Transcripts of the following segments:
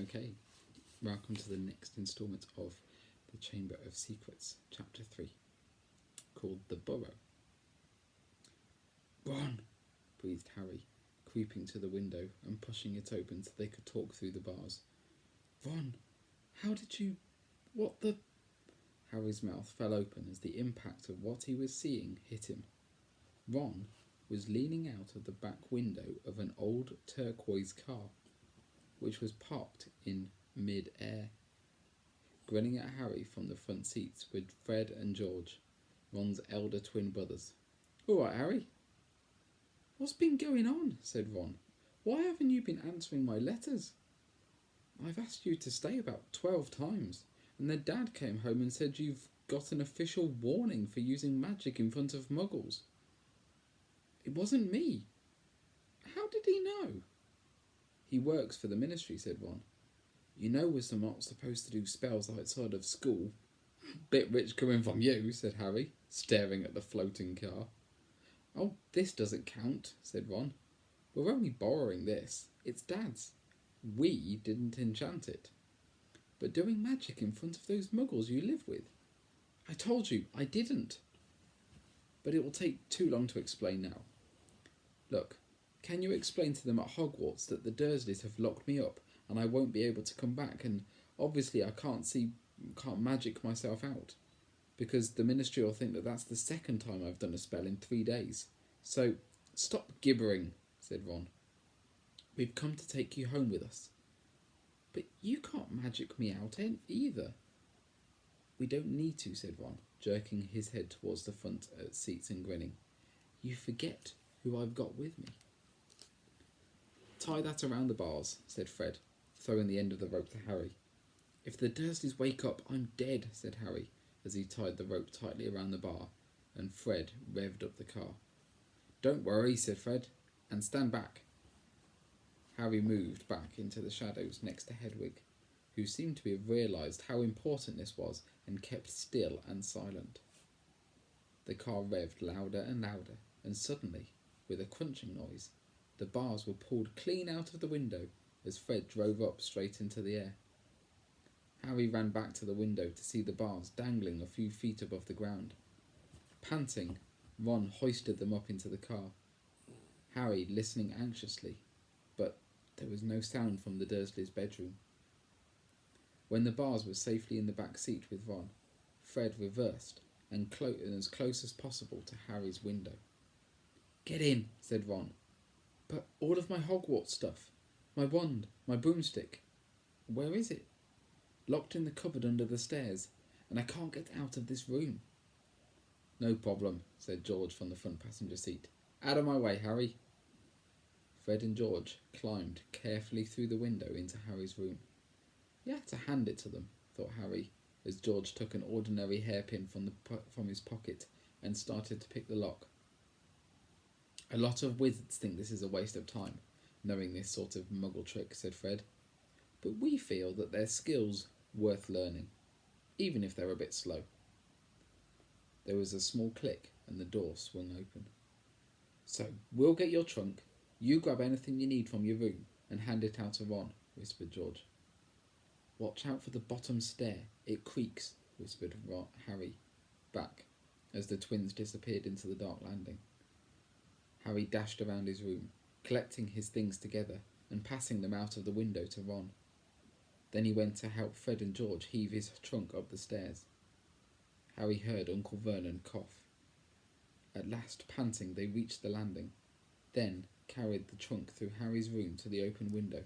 Okay, welcome to the next instalment of The Chamber of Secrets, Chapter 3, called The Burrow. Ron, breathed Harry, creeping to the window and pushing it open so they could talk through the bars. Ron, how did you... what the... Harry's mouth fell open as the impact of what he was seeing hit him. Ron was leaning out of the back window of an old turquoise car, which was parked in mid-air. Grinning at Harry from the front seats were Fred and George, Ron's elder twin brothers. "All right, Harry." "What's been going on?" said Ron. "Why haven't you been answering my letters? I've asked you to stay about 12 times, and then Dad came home and said you've got an official warning for using magic in front of muggles." "It wasn't me." "How did he know?" "He works for the ministry," said Ron. "You know we're not supposed to do spells outside of school." "Bit rich coming from you," said Harry, staring at the floating car. "Oh, this doesn't count," said Ron. "We're only borrowing this. It's Dad's. We didn't enchant it." "But doing magic in front of those muggles you live with?" "I told you, I didn't." "But it will take too long to explain now. Look, can you explain to them at Hogwarts that the Dursleys have locked me up and I won't be able to come back, and obviously I can't magic myself out, because the ministry will think that that's the second time I've done a spell in 3 days. So, stop gibbering," said Ron. "We've come to take you home with us." "But you can't magic me out either." "We don't need to," said Ron, jerking his head towards the front seats and grinning. "You forget who I've got with me." "Tie that around the bars," said Fred, throwing the end of the rope to Harry. "If the Dursleys wake up, I'm dead," said Harry, as he tied the rope tightly around the bar, and Fred revved up the car. "Don't worry," said Fred, "and stand back." Harry moved back into the shadows next to Hedwig, who seemed to have realised how important this was and kept still and silent. The car revved louder and louder, and suddenly, with a crunching noise, the bars were pulled clean out of the window as Fred drove up straight into the air. Harry ran back to the window to see the bars dangling a few feet above the ground. Panting, Ron hoisted them up into the car, Harry listening anxiously, but there was no sound from the Dursleys' bedroom. When the bars were safely in the back seat with Ron, Fred reversed and as close as possible to Harry's window. "Get in," said Ron. "But all of my Hogwarts stuff, my wand, my broomstick, where is it?" "Locked in the cupboard under the stairs, and I can't get out of this room." "No problem," said George from the front passenger seat. "Out of my way, Harry." Fred and George climbed carefully through the window into Harry's room. "You had to hand it to them," thought Harry, as George took an ordinary hairpin from his pocket and started to pick the lock. "A lot of wizards think this is a waste of time, knowing this sort of muggle trick," said Fred. "But we feel that their skills worth learning, even if they're a bit slow." There was a small click and the door swung open. "So, we'll get your trunk, you grab anything you need from your room and hand it out to Ron," whispered George. "Watch out for the bottom stair, it creaks," whispered Harry back as the twins disappeared into the dark landing. Harry dashed around his room, collecting his things together and passing them out of the window to Ron. Then he went to help Fred and George heave his trunk up the stairs. Harry heard Uncle Vernon cough. At last, panting, they reached the landing, then carried the trunk through Harry's room to the open window.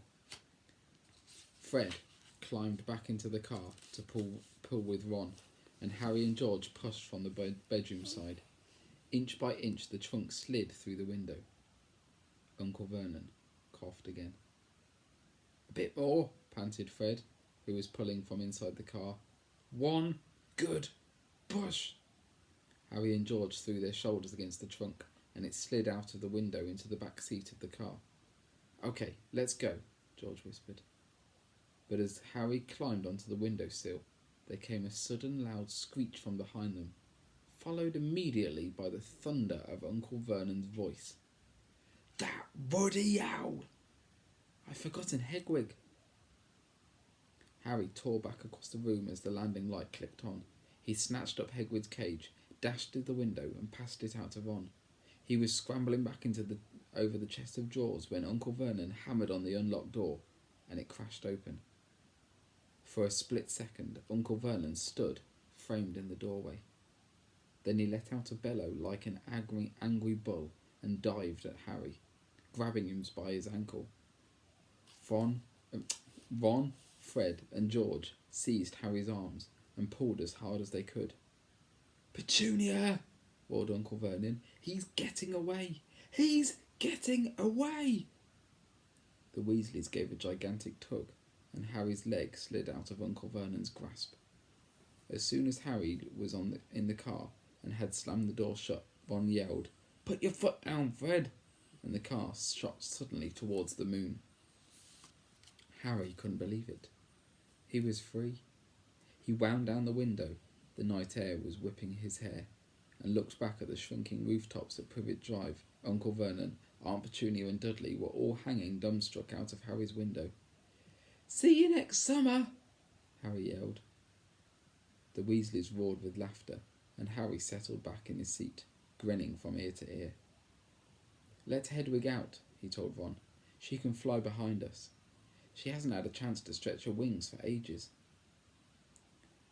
Fred climbed back into the car to pull with Ron, and Harry and George pushed from the bedroom side. Inch by inch, the trunk slid through the window. Uncle Vernon coughed again. "A bit more," panted Fred, who was pulling from inside the car. "One. Good. Push." Harry and George threw their shoulders against the trunk, and it slid out of the window into the back seat of the car. "Okay, let's go," George whispered. But as Harry climbed onto the windowsill, there came a sudden loud screech from behind them, followed immediately by the thunder of Uncle Vernon's voice. "That bloody owl! I've forgotten Hedwig." Harry tore back across the room as the landing light clicked on. He snatched up Hagrid's cage, dashed to the window, and passed it out to Ron. He was scrambling back over the chest of drawers when Uncle Vernon hammered on the unlocked door, and it crashed open. For a split second, Uncle Vernon stood, framed in the doorway. Then he let out a bellow like an angry bull and dived at Harry, grabbing him by his ankle. Ron, Fred, and George seized Harry's arms and pulled as hard as they could. "Petunia!" roared Uncle Vernon. "He's getting away! He's getting away!" The Weasleys gave a gigantic tug, and Harry's leg slid out of Uncle Vernon's grasp. As soon as Harry was in the car and had slammed the door shut, Ron yelled, "Put your foot down, Fred!" and the car shot suddenly towards the moon. Harry couldn't believe it. He was free. He wound down the window. The night air was whipping his hair, and looked back at the shrinking rooftops at Privet Drive. Uncle Vernon, Aunt Petunia, and Dudley were all hanging dumbstruck out of Harry's window. "See you next summer!" Harry yelled. The Weasleys roared with laughter, and Harry settled back in his seat, grinning from ear to ear. "Let Hedwig out," he told Ron. "She can fly behind us. She hasn't had a chance to stretch her wings for ages."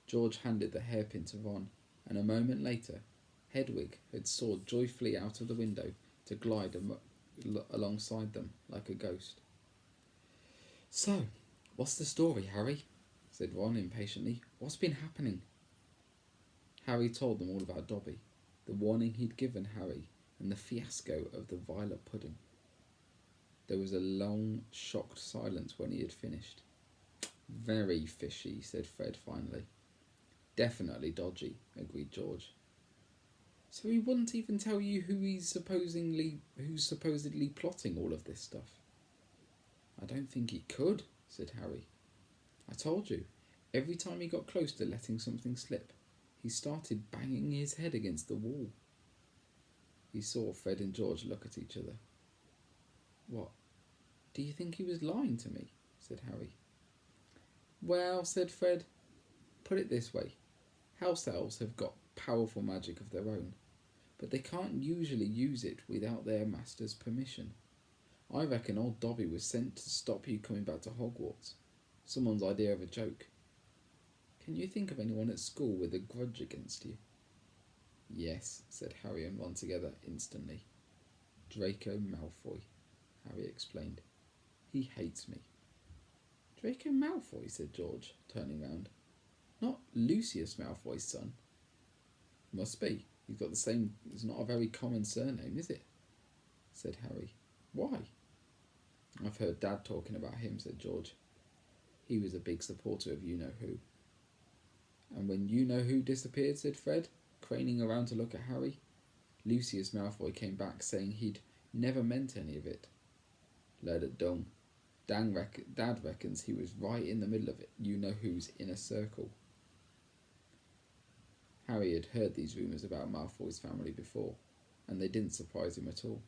George handed the hairpin to Ron, and a moment later, Hedwig had soared joyfully out of the window to glide alongside them like a ghost. "So, what's the story, Harry?" said Ron impatiently. "What's been happening?" Harry told them all about Dobby, the warning he'd given Harry, and the fiasco of the violet pudding. There was a long, shocked silence when he had finished. "Very fishy," said Fred finally. "Definitely dodgy," agreed George. "So he wouldn't even tell you who's supposedly plotting all of this stuff?" "I don't think he could," said Harry. "I told you, every time he got close to letting something slip, he started banging his head against the wall." He saw Fred and George look at each other. "What, do you think he was lying to me?" said Harry. "Well," said Fred, "put it this way. House elves have got powerful magic of their own, but they can't usually use it without their master's permission. I reckon old Dobby was sent to stop you coming back to Hogwarts. Someone's idea of a joke. Can you think of anyone at school with a grudge against you?" "Yes," said Harry and Ron together instantly. "Draco Malfoy," Harry explained. "He hates me." "Draco Malfoy," said George, turning round. "Not Lucius Malfoy's son?" "Must be. He's got the same. It's not a very common surname, is it?" said Harry. "Why?" "I've heard Dad talking about him," said George. "He was a big supporter of you-know-who." "And when you-know-who disappeared," said Fred, craning around to look at Harry, "Lucius Malfoy came back saying he'd never meant any of it. Let it dung. Dad reckons he was right in the middle of it, you-know-who's inner circle." Harry had heard these rumours about Malfoy's family before, and they didn't surprise him at all.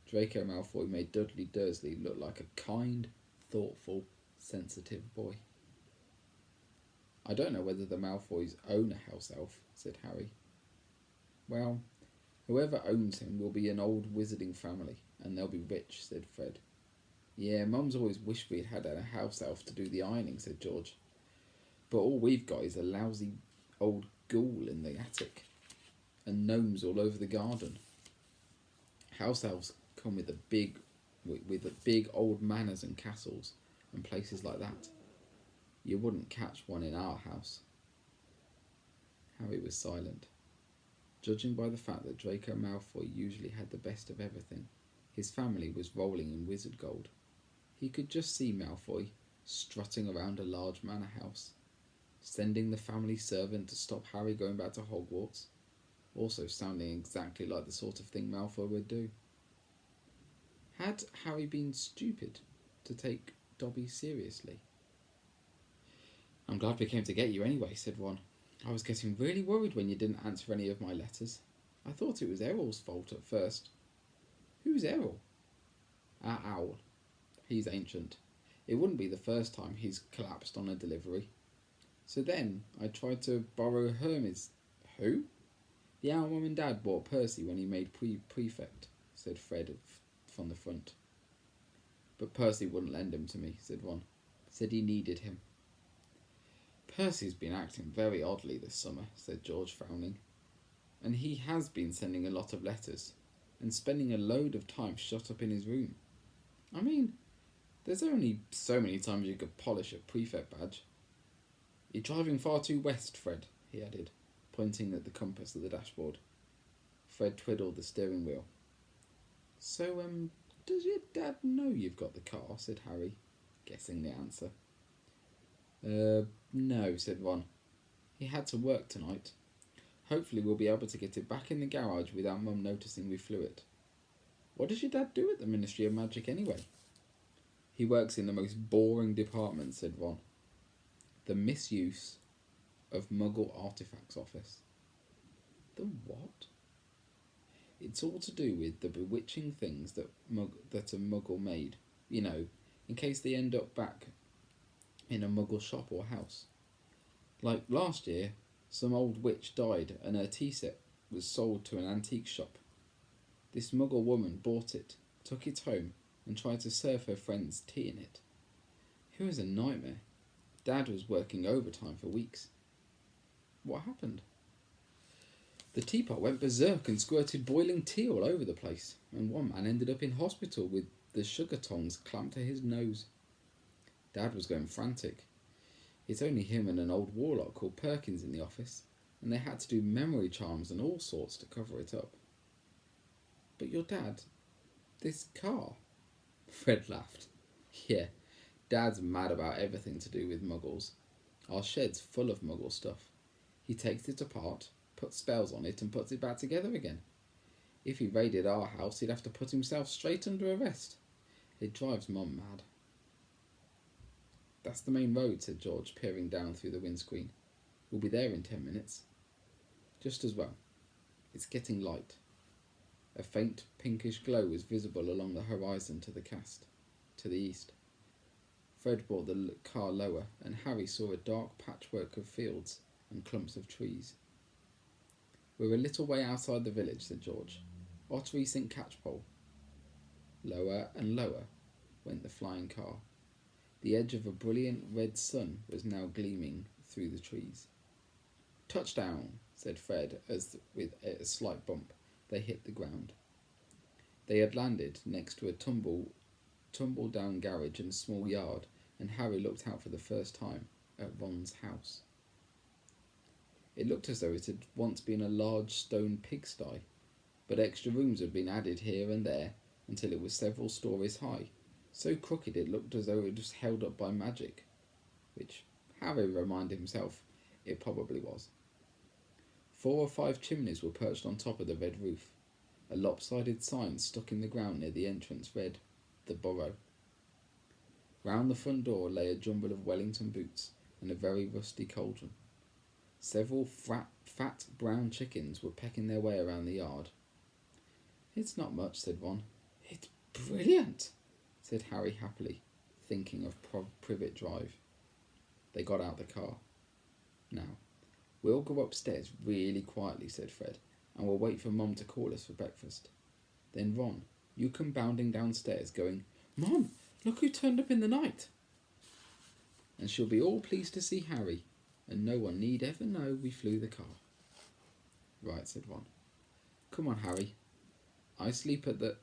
Draco Malfoy made Dudley Dursley look like a kind, thoughtful, sensitive boy. "I don't know whether the Malfoys own a house elf," said Harry. "Well, whoever owns him will be an old wizarding family, and they'll be rich," said Fred. "Yeah, Mum's always wished we'd had a house elf to do the ironing," said George. "But all we've got is a lousy old ghoul in the attic, and gnomes all over the garden. House elves come with big old manors and castles and places like that. You wouldn't catch one in our house." Harry was silent. Judging by the fact that Draco Malfoy usually had the best of everything, his family was rolling in wizard gold. He could just see Malfoy strutting around a large manor house, sending the family servant to stop Harry going back to Hogwarts, also sounding exactly like the sort of thing Malfoy would do. Had Harry been stupid to take Dobby seriously? "I'm glad we came to get you anyway," said Ron. "I was getting really worried when you didn't answer any of my letters. I thought it was Errol's fault at first." "Who's Errol?" "Our owl. He's ancient. It wouldn't be the first time he's collapsed on a delivery. So then I tried to borrow Hermes. Who? Yeah, our mum and dad bought Percy when he made prefect, said Fred from the front. But Percy wouldn't lend him to me, said Ron. Said he needed him. Percy's been acting very oddly this summer, said George, frowning. And he has been sending a lot of letters, and spending a load of time shut up in his room. I mean, there's only so many times you could polish a prefect badge. You're driving far too west, Fred, he added, pointing at the compass of the dashboard. Fred twiddled the steering wheel. So, does your dad know you've got the car? Said Harry, guessing the answer. No, said Ron. He had to work tonight. Hopefully we'll be able to get it back in the garage without Mum noticing we flew it. What does your dad do at the Ministry of Magic anyway? He works in the most boring department, said Ron. The Misuse of Muggle Artifacts Office. The what? It's all to do with the bewitching things that a Muggle made, you know, in case they end up back in a Muggle shop or house. Like last year, some old witch died and her tea set was sold to an antique shop. This Muggle woman bought it, took it home, and tried to serve her friends tea in it. It was a nightmare. Dad was working overtime for weeks. What happened? The teapot went berserk and squirted boiling tea all over the place, and one man ended up in hospital with the sugar tongs clamped to his nose. Dad was going frantic. It's only him and an old warlock called Perkins in the office, and they had to do memory charms and all sorts to cover it up. But your dad, this car? Fred laughed. Yeah, Dad's mad about everything to do with Muggles. Our shed's full of Muggle stuff. He takes it apart, puts spells on it, and puts it back together again. If he raided our house, he'd have to put himself straight under arrest. It drives Mum mad. That's the main road, said George, peering down through the windscreen. We'll be there in 10 minutes. Just as well. It's getting light. A faint pinkish glow was visible along the horizon to the east. Fred brought the car lower, and Harry saw a dark patchwork of fields and clumps of trees. We're a little way outside the village, said George. Ottery St. Catchpole. Lower and lower went the flying car. The edge of a brilliant red sun was now gleaming through the trees. Touchdown, said Fred, as with a slight bump they hit the ground. They had landed next to a tumble-down garage and a small yard, and Harry looked out for the first time at Ron's house. It looked as though it had once been a large stone pigsty, but extra rooms had been added here and there until it was several stories high, so crooked it looked as though it was held up by magic, which Harry reminded himself it probably was. 4 or 5 chimneys were perched on top of the red roof. A lopsided sign stuck in the ground near the entrance read, "The Burrow." Round the front door lay a jumble of Wellington boots and a very rusty cauldron. Several fat brown chickens were pecking their way around the yard. It's not much, said Ron. It's brilliant, said Harry happily, thinking of Privet Drive. They got out the car. Now, we'll go upstairs really quietly, said Fred, and we'll wait for Mum to call us for breakfast. Then, Ron, you come bounding downstairs going, "Mum, look who turned up in the night!" And she'll be all pleased to see Harry, and no one need ever know we flew the car. Right, said Ron. Come on, Harry. I sleep at the...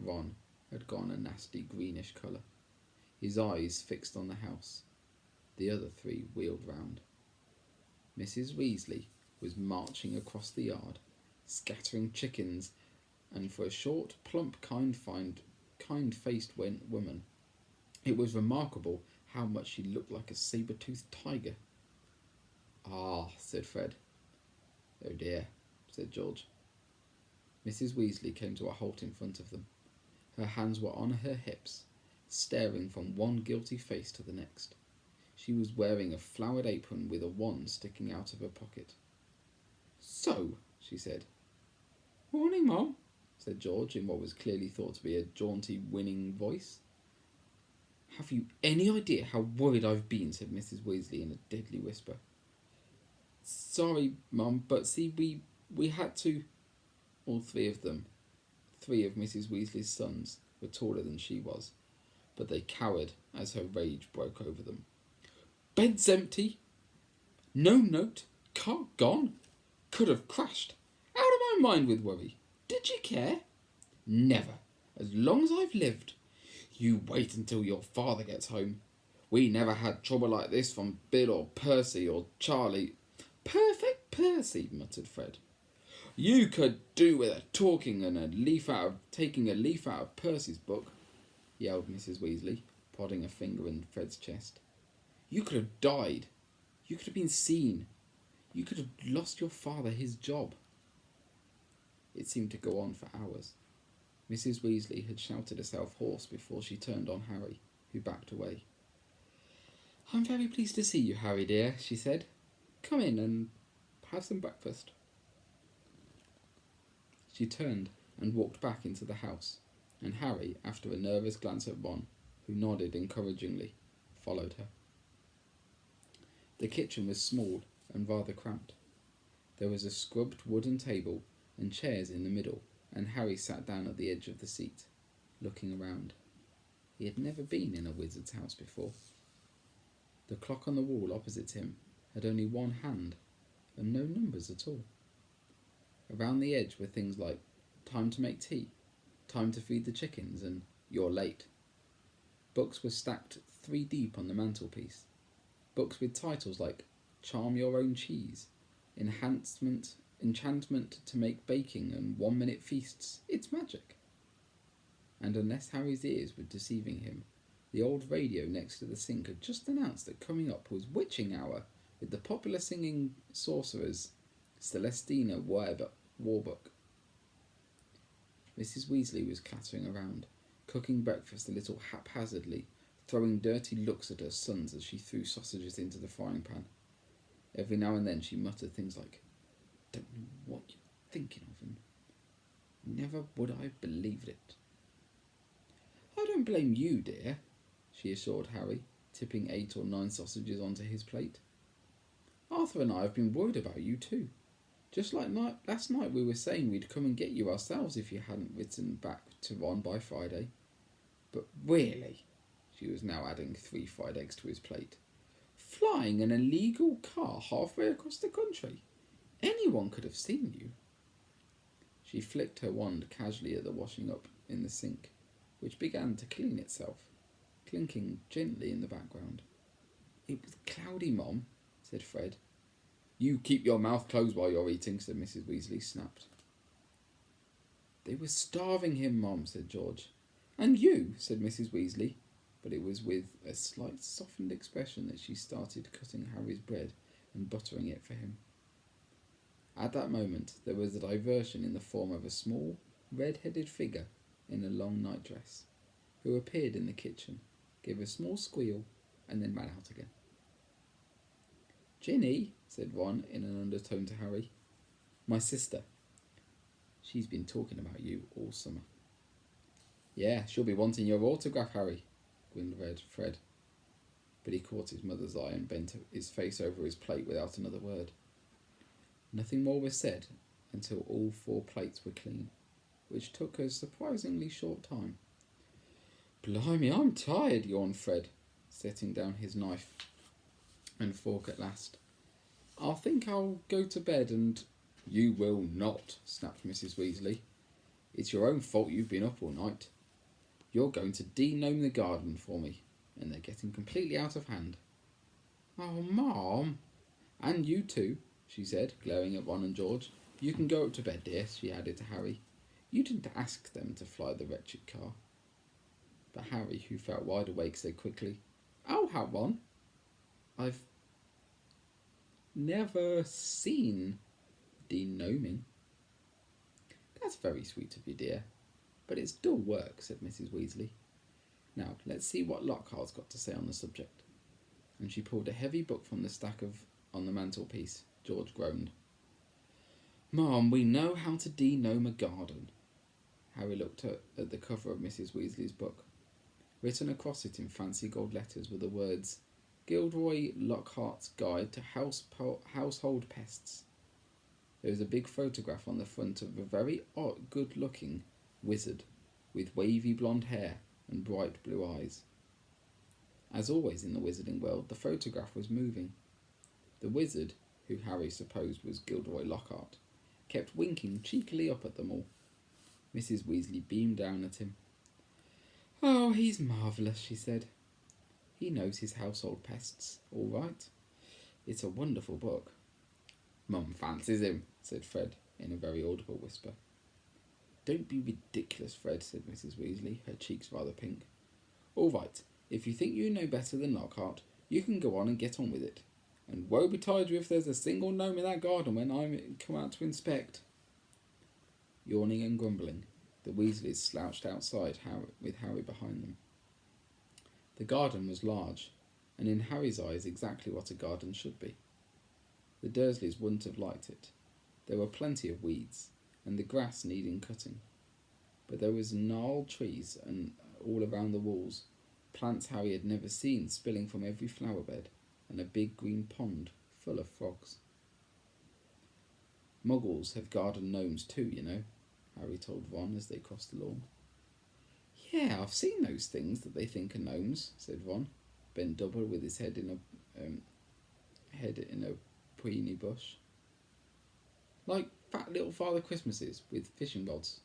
Ron had gone a nasty greenish colour, his eyes fixed on the house. The other 3 wheeled round. Mrs. Weasley was marching across the yard, scattering chickens, and for a short, plump, kind-faced woman, it was remarkable how much she looked like a saber-toothed tiger. Ah, said Fred. Oh dear, said George. Mrs. Weasley came to a halt in front of them. Her hands were on her hips, staring from one guilty face to the next. She was wearing a flowered apron with a wand sticking out of her pocket. "So," she said. "Morning, Mum," said George, in what was clearly thought to be a jaunty, winning voice. Have you any idea how worried I've been? Said Mrs. Weasley in a deadly whisper. Sorry, Mum, but see, we had to... All three of them, 3 of Mrs. Weasley's sons, were taller than she was, but they cowered as her rage broke over them. Bed's empty. No note. Car gone. Could have crashed. Out of my mind with worry. Did you care? Never. As long as I've lived. You wait until your father gets home. We never had trouble like this from Bill or Percy or Charlie. Perfect Percy, muttered Fred. You could do with a talking and taking a leaf out of Percy's book, yelled Mrs. Weasley, prodding a finger in Fred's chest. You could have died. You could have been seen. You could have lost your father his job. It seemed to go on for hours. Mrs. Weasley had shouted herself hoarse before she turned on Harry, who backed away. I'm very pleased to see you, Harry dear, she said. Come in and have some breakfast. She turned and walked back into the house, and Harry, after a nervous glance at Ron, who nodded encouragingly, followed her. The kitchen was small and rather cramped. There was a scrubbed wooden table and chairs in the middle, and Harry sat down at the edge of the seat, looking around. He had never been in a wizard's house before. The clock on the wall opposite him had only one hand, and no numbers at all. Around the edge were things like time to make tea, time to feed the chickens, and you're late. Books were stacked 3 deep on the mantelpiece. Books with titles like Charm Your Own Cheese, Enchantment to Make Baking, and 1-Minute Feasts. It's magic. And unless Harry's ears were deceiving him, the old radio next to the sink had just announced that coming up was Witching Hour with the popular singing sorceress Celestina Warburg. Mrs. Weasley was clattering around, cooking breakfast a little haphazardly, throwing dirty looks at her sons as she threw sausages into the frying pan. Every now and then she muttered things like, Don't know what you're thinking of, and never would I have believed it. I don't blame you, dear, she assured Harry, tipping 8 or 9 sausages onto his plate. Arthur and I have been worried about you too. Just like last night we were saying we'd come and get you ourselves if you hadn't written back to Ron by Friday. But really, she was now adding 3 fried eggs to his plate, flying an illegal car halfway across the country. Anyone could have seen you. She flicked her wand casually at the washing up in the sink, which began to clean itself, clinking gently in the background. It was cloudy, Mom, said Fred. You keep your mouth closed while you're eating, said Mrs. Weasley, snapped. They were starving him, Mom, said George. And you, said Mrs. Weasley, but it was with a slight softened expression that she started cutting Harry's bread and buttering it for him. At that moment there was a diversion in the form of a small, red-headed figure in a long nightdress, who appeared in the kitchen, gave a small squeal, and then ran out again. Ginny, said Ron in an undertone to Harry. My sister. She's been talking about you all summer. Yeah, she'll be wanting your autograph, Harry, grinned Fred. But he caught his mother's eye and bent his face over his plate without another word. Nothing more was said until all 4 plates were clean, which took a surprisingly short time. Blimey, I'm tired, yawned Fred, setting down his knife and fork at last. I think I'll go to bed and... You will not, snapped Mrs. Weasley. It's your own fault you've been up all night. You're going to de-gnome the garden for me, and they're getting completely out of hand. Oh, Mom. And you too, she said, glaring at Ron and George. You can go up to bed, dear, she added to Harry. You didn't ask them to fly the wretched car. But Harry, who felt wide awake, said quickly, I'll have one. I've never seen de-gnoming. That's very sweet of you, dear, but it's dull work, said Mrs. Weasley. Now, let's see what Lockhart's got to say on the subject. And she pulled a heavy book from the stack on the mantelpiece. George groaned. Mom, we know how to de-gnome a garden. Harry looked at the cover of Mrs. Weasley's book. Written across it in fancy gold letters were the words, Gilderoy Lockhart's Guide to Household Pests. There was a big photograph on the front of a very good-looking wizard with wavy blonde hair and bright blue eyes. As always in the wizarding world, the photograph was moving. The wizard, who Harry supposed was Gilderoy Lockhart, kept winking cheekily up at them all. Mrs. Weasley beamed down at him. "Oh, he's marvellous," she said. "He knows his household pests, all right. It's a wonderful book." "Mum fancies him," said Fred, in a very audible whisper. "Don't be ridiculous, Fred," said Mrs. Weasley, her cheeks rather pink. "All right, if you think you know better than Lockhart, you can go on and get on with it. And woe betide you if there's a single gnome in that garden when I come out to inspect." Yawning and grumbling, the Weasleys slouched outside with Harry behind them. The garden was large, and in Harry's eyes exactly what a garden should be. The Dursleys wouldn't have liked it. There were plenty of weeds, and the grass needing cutting. But there was gnarled trees and all around the walls, plants Harry had never seen spilling from every flower bed, and a big green pond full of frogs. "Muggles have garden gnomes too, you know," Harry told Ron as they crossed the lawn. "Yeah, I've seen those things that they think are gnomes," said Ron, bent double with his head in a peony bush. "Like fat little Father Christmases with fishing rods."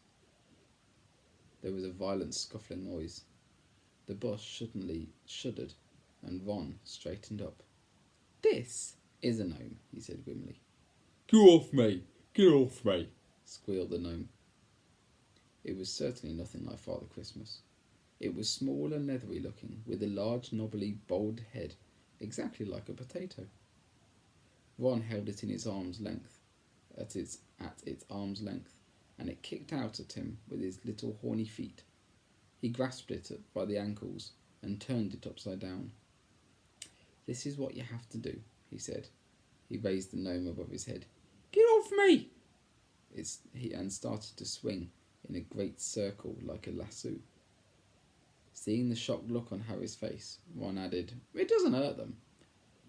There was a violent scuffling noise. The bush suddenly shuddered, and Ron straightened up. "This is a gnome," he said grimly. "Get off me! Get off me!" squealed the gnome. It was certainly nothing like Father Christmas. It was small and leathery looking, with a large, knobbly, bald head, exactly like a potato. Ron held it in its arm's length, at its arm's length, and it kicked out at him with its little horny feet. He grasped it by the ankles and turned it upside down. "This is what you have to do," he said. He raised the gnome above his head. "Get off me!" And started to swing in a great circle like a lasso. Seeing the shocked look on Harry's face, Ron added, "It doesn't hurt them.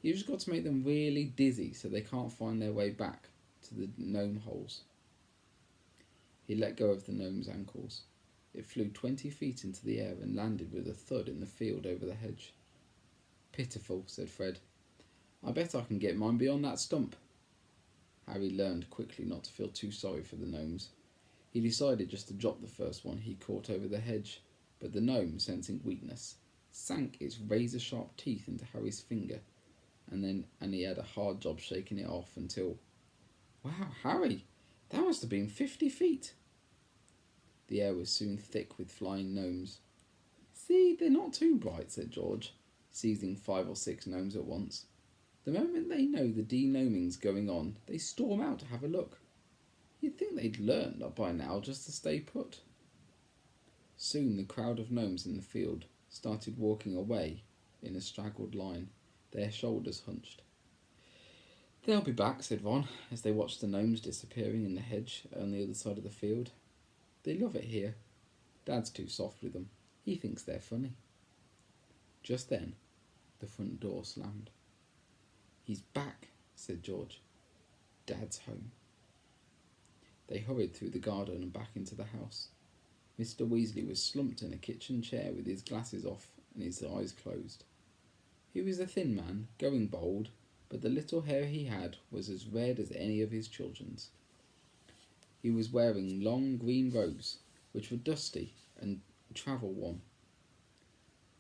You've just got to make them really dizzy so they can't find their way back to the gnome holes." He let go of the gnome's ankles. It flew 20 feet into the air and landed with a thud in the field over the hedge. "Pitiful," said Fred. "I bet I can get mine beyond that stump." Harry learned quickly not to feel too sorry for the gnomes. He decided just to drop the first one he caught over the hedge, but the gnome, sensing weakness, sank its razor-sharp teeth into Harry's finger, and he had a hard job shaking it off until... "Wow, Harry, that must have been 50 feet. The air was soon thick with flying gnomes. "See, they're not too bright," said George, seizing 5 or 6 gnomes at once. "The moment they know the de-gnoming's going on, they storm out to have a look. You'd think they'd learned by now just to stay put." Soon the crowd of gnomes in the field started walking away in a straggled line, their shoulders hunched. "They'll be back," said Ron, as they watched the gnomes disappearing in the hedge on the other side of the field. "They love it here. Dad's too soft with them. He thinks they're funny." Just then, the front door slammed. "He's back," said George. "Dad's home." They hurried through the garden and back into the house. Mr. Weasley was slumped in a kitchen chair with his glasses off and his eyes closed. He was a thin man, going bald, but the little hair he had was as red as any of his children's. He was wearing long green robes, which were dusty and travel-worn.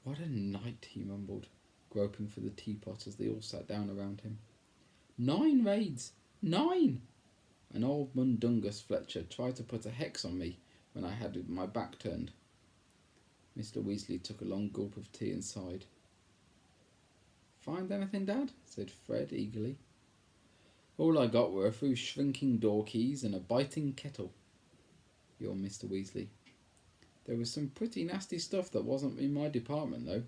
"What a night," he mumbled, groping for the teapot as they all sat down around him. 9 raids! 9! An old Mundungus Fletcher tried to put a hex on me when I had my back turned." Mr. Weasley took a long gulp of tea and sighed. "Find anything, Dad?" said Fred eagerly. "All I got were a few shrinking door keys and a biting kettle," yawned Mr. Weasley. "There was some pretty nasty stuff that wasn't in my department, though.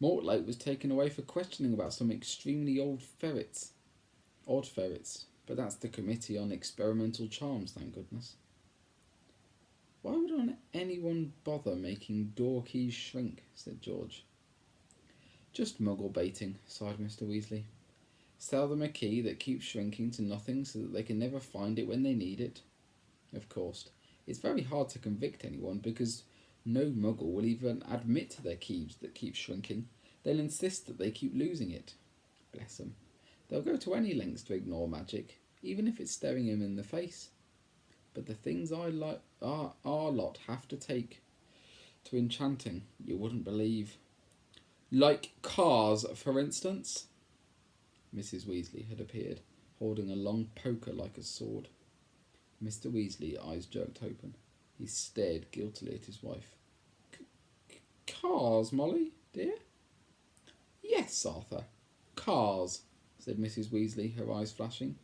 Mortlake was taken away for questioning about some extremely odd ferrets, but that's the Committee on Experimental Charms, thank goodness." Why would anyone bother making door keys shrink? Said George. Just muggle baiting, sighed Mr. Weasley. Sell them a key that keeps shrinking to nothing so that they can never find it when they need it. Of course, it's very hard to convict anyone because no muggle will even admit to their keys that keep shrinking. They'll insist that they keep losing it. Bless them. They'll go to any lengths to ignore magic, even if it's staring him in the face. But the things our lot have to take to enchanting, you wouldn't believe. Like cars, for instance. Mrs. Weasley had appeared, holding a long poker like a sword. Mr. Weasley's eyes jerked open. He stared guiltily at his wife. Cars, Molly, dear? Yes, Arthur. Cars, said Mrs. Weasley, her eyes flashing.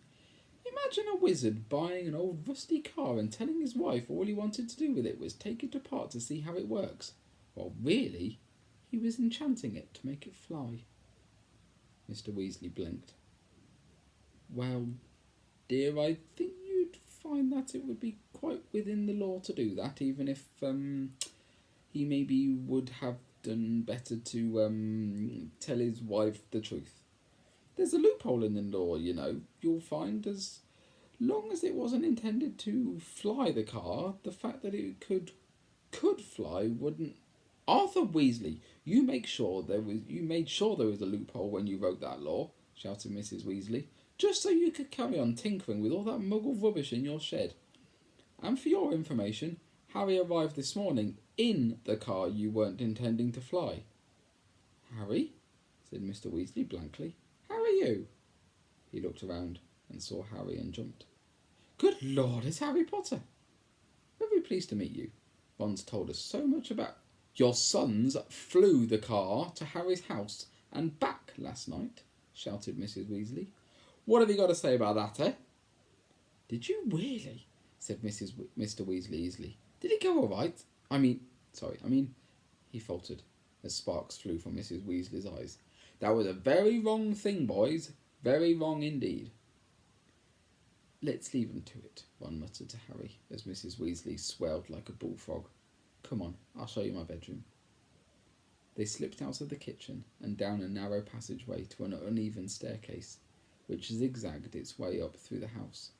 Imagine a wizard buying an old rusty car and telling his wife all he wanted to do with it was take it apart to see how it works. Well, really, he was enchanting it to make it fly. Mr. Weasley blinked. Well, dear, I think you'd find that it would be quite within the law to do that, even if he maybe would have done better to tell his wife the truth. There's a loophole in the law, you know. You'll find as long as it wasn't intended to fly the car, the fact that it could fly wouldn't. Arthur Weasley, you made sure there was a loophole when you wrote that law, shouted Mrs. Weasley, just so you could carry on tinkering with all that muggle rubbish in your shed. And for your information, Harry arrived this morning in the car you weren't intending to fly. Harry? Said Mr. Weasley blankly. How are you? He looked around and saw Harry and jumped. Good Lord, it's Harry Potter. Very pleased to meet you. Ron's told us so much about... Your sons flew the car to Harry's house and back last night, shouted Mrs. Weasley. What have you got to say about that, eh? Did you really? Said Mr. Weasley easily. Did it go all right? I mean, he faltered as sparks flew from Mrs. Weasley's eyes. That was a very wrong thing, boys. Very wrong indeed. Let's leave them to it, Ron muttered to Harry as Mrs. Weasley swelled like a bullfrog. Come on, I'll show you my bedroom. They slipped out of the kitchen and down a narrow passageway to an uneven staircase, which zigzagged its way up through the house.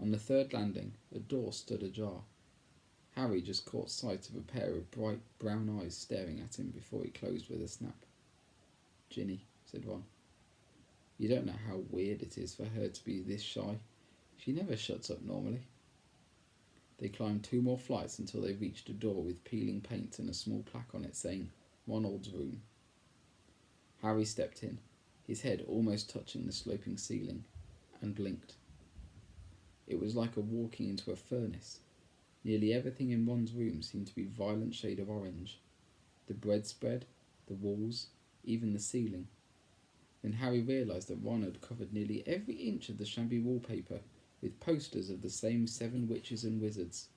On the third landing, a door stood ajar. Harry just caught sight of a pair of bright brown eyes staring at him before he closed with a snap. Ginny, said Ron. You don't know how weird it is for her to be this shy. She never shuts up normally. They climbed 2 more flights until they reached a door with peeling paint and a small plaque on it saying, Ronald's room. Harry stepped in, his head almost touching the sloping ceiling, and blinked. It was like a walking into a furnace. Nearly everything in Ron's room seemed to be a violent shade of orange. The bedspread, the walls, even the ceiling. Then Harry realised that Ron had covered nearly every inch of the shabby wallpaper with posters of the same 7 witches and wizards,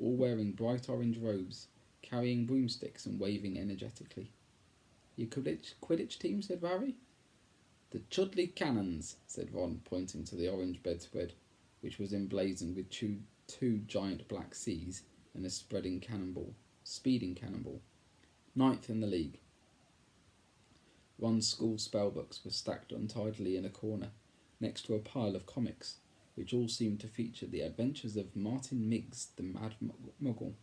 all wearing bright orange robes, carrying broomsticks and waving energetically. Your Quidditch team, said Harry. The Chudley Cannons, said Ron, pointing to the orange bedspread, which was emblazoned with 2 giant black C's and a speeding cannonball. 9th in the league. Ron's school spellbooks were stacked untidily in a corner, next to a pile of comics, which all seemed to feature the adventures of Martin Miggs, the Mad Muggle.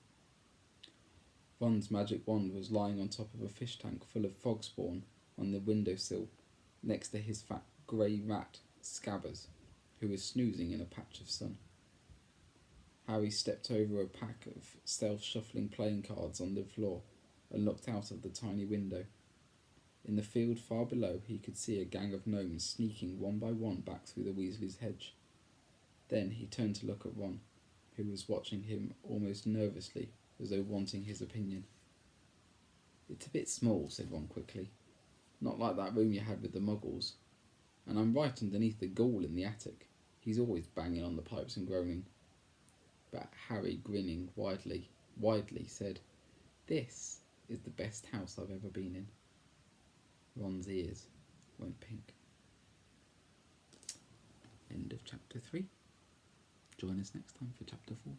Ron's magic wand was lying on top of a fish tank full of frog spawn on the windowsill, next to his fat grey rat, Scabbers, who was snoozing in a patch of sun. Harry stepped over a pack of self-shuffling playing cards on the floor and looked out of the tiny window. In the field far below he could see a gang of gnomes sneaking one by one back through the Weasley's hedge. Then he turned to look at Ron, who was watching him almost nervously, as though wanting his opinion. It's a bit small, said Ron quickly. Not like that room you had with the muggles. And I'm right underneath the ghoul in the attic. He's always banging on the pipes and groaning. But Harry, grinning widely, said, This is the best house I've ever been in. Ron's ears went pink. End of chapter 3. Join us next time for chapter 4.